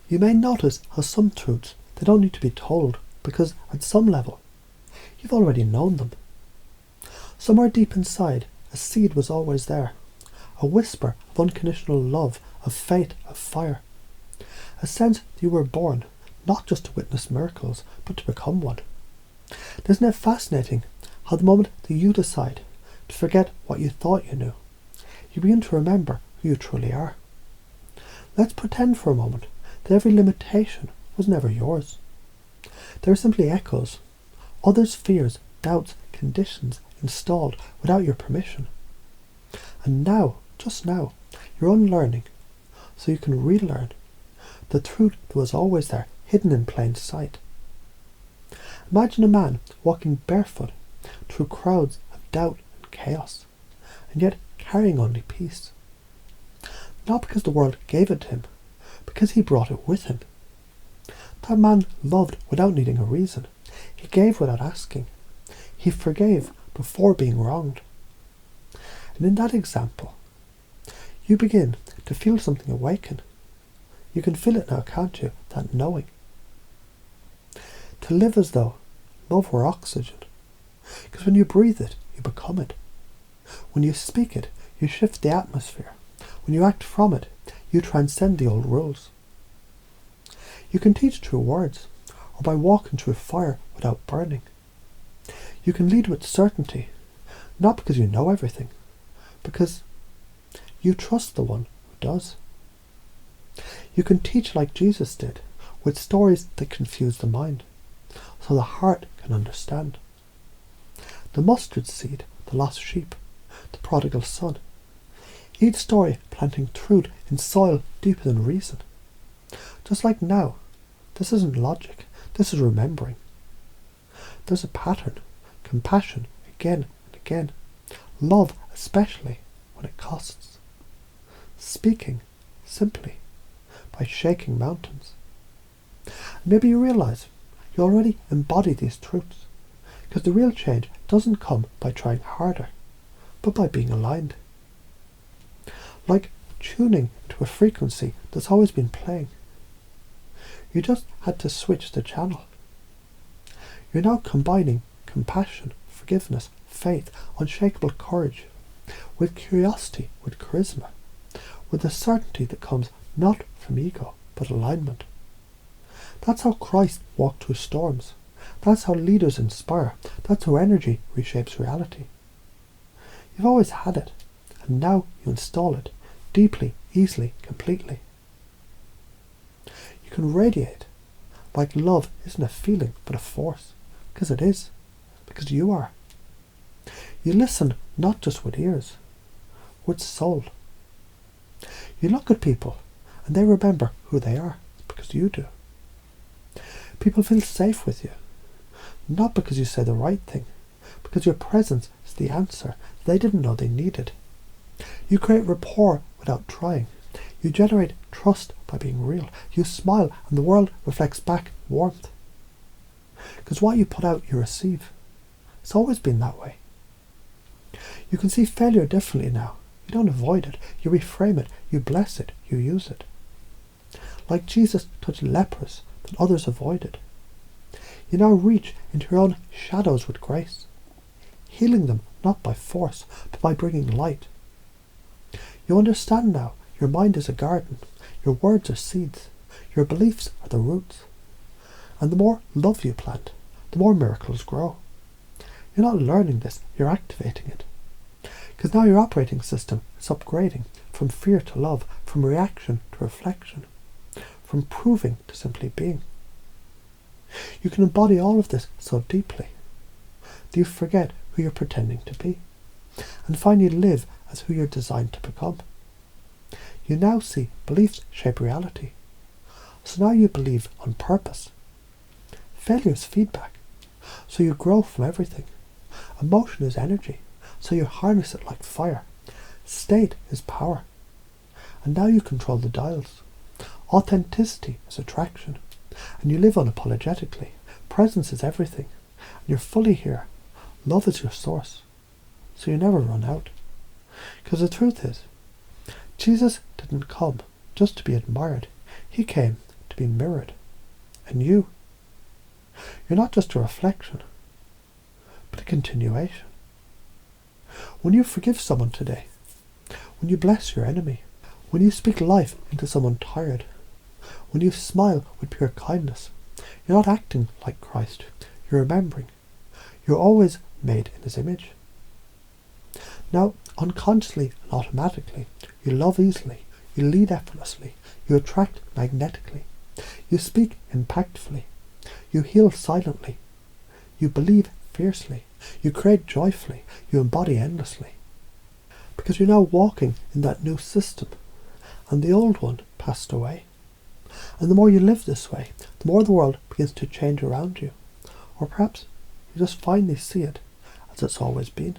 You may notice how some truths, they don't need to be told, because at some level, you've already known them. Somewhere deep inside, a seed was always there, a whisper of unconditional love, of faith, of fire. A sense that you were born, not just to witness miracles, but to become one. Isn't it fascinating how the moment that you decide to forget what you thought you knew, you begin to remember who you truly are? Let's pretend for a moment that every limitation was never yours. They were simply echoes, others' fears, doubts, conditions installed without your permission. And now, just now, you're unlearning, so you can relearn the truth that was always there, hidden in plain sight. Imagine a man walking barefoot through crowds of doubt and chaos, and yet carrying only peace. Not because the world gave it to him, because he brought it with him. That man loved without needing a reason. He gave without asking. He forgave before being wronged. And in that example, you begin to feel something awaken. You can feel it now, can't you? That knowing. To live as though love were oxygen. Because when you breathe it, you become it. When you speak it, you shift the atmosphere. When you act from it, you transcend the old rules. You can teach through words, or by walking through fire without burning. You can lead with certainty, not because you know everything, because you trust the one who does. You can teach like Jesus did, with stories that confuse the mind, so the heart can understand. The mustard seed, the lost sheep, the prodigal son. Each story planting truth in soil deeper than reason. Just like now, this isn't logic, this is remembering. There's a pattern, compassion again and again, love especially when it costs. Speaking simply by shaking mountains. Maybe you realise you already embody these truths, because the real change doesn't come by trying harder, but by being aligned. Like tuning to a frequency that's always been playing. You just had to switch the channel. You're now combining compassion, forgiveness, faith, unshakable courage, with curiosity, with charisma, with the certainty that comes not from ego, but alignment. That's how Christ walked through storms. That's how leaders inspire. That's how energy reshapes reality. You've always had it, and now you install it, deeply, easily, completely. You can radiate, like love isn't a feeling, but a force, because it is, because you are. You listen not just with ears, with soul. You look at people, and they remember who they are, because you do. People feel safe with you, not because you say the right thing, because your presence is the answer they didn't know they needed. You create rapport without trying. You generate trust by being real. You smile and the world reflects back warmth. Because what you put out, you receive. It's always been that way. You can see failure differently now. You don't avoid it. You reframe it. You bless it. You use it. Like Jesus touched lepers that others avoided. You now reach into your own shadows with grace, healing them not by force, but by bringing light. You understand now your mind is a garden, your words are seeds, your beliefs are the roots. And the more love you plant, the more miracles grow. You're not learning this, you're activating it. Because now your operating system is upgrading from fear to love, from reaction to reflection, from proving to simply being. You can embody all of this so deeply that you forget who you're pretending to be, and finally live as who you're designed to become. You now see beliefs shape reality. So now you believe on purpose. Failure is feedback, so you grow from everything. Emotion is energy, so you harness it like fire. State is power, and now you control the dials. Authenticity is attraction, and you live unapologetically. Presence is everything, and you're fully here. Love is your source, so you never run out. Because the truth is, Jesus didn't come just to be admired. He came to be mirrored. And you're not just a reflection, but a continuation. When you forgive someone today, when you bless your enemy, when you speak life into someone tired, when you smile with pure kindness, you're not acting like Christ. You're remembering. You're always made in His image. Now, unconsciously and automatically, you love easily, you lead effortlessly, you attract magnetically, you speak impactfully, you heal silently, you believe fiercely, you create joyfully, you embody endlessly. Because you're now walking in that new system, and the old one passed away. And the more you live this way, the more the world begins to change around you. Or perhaps you just finally see it as it's always been.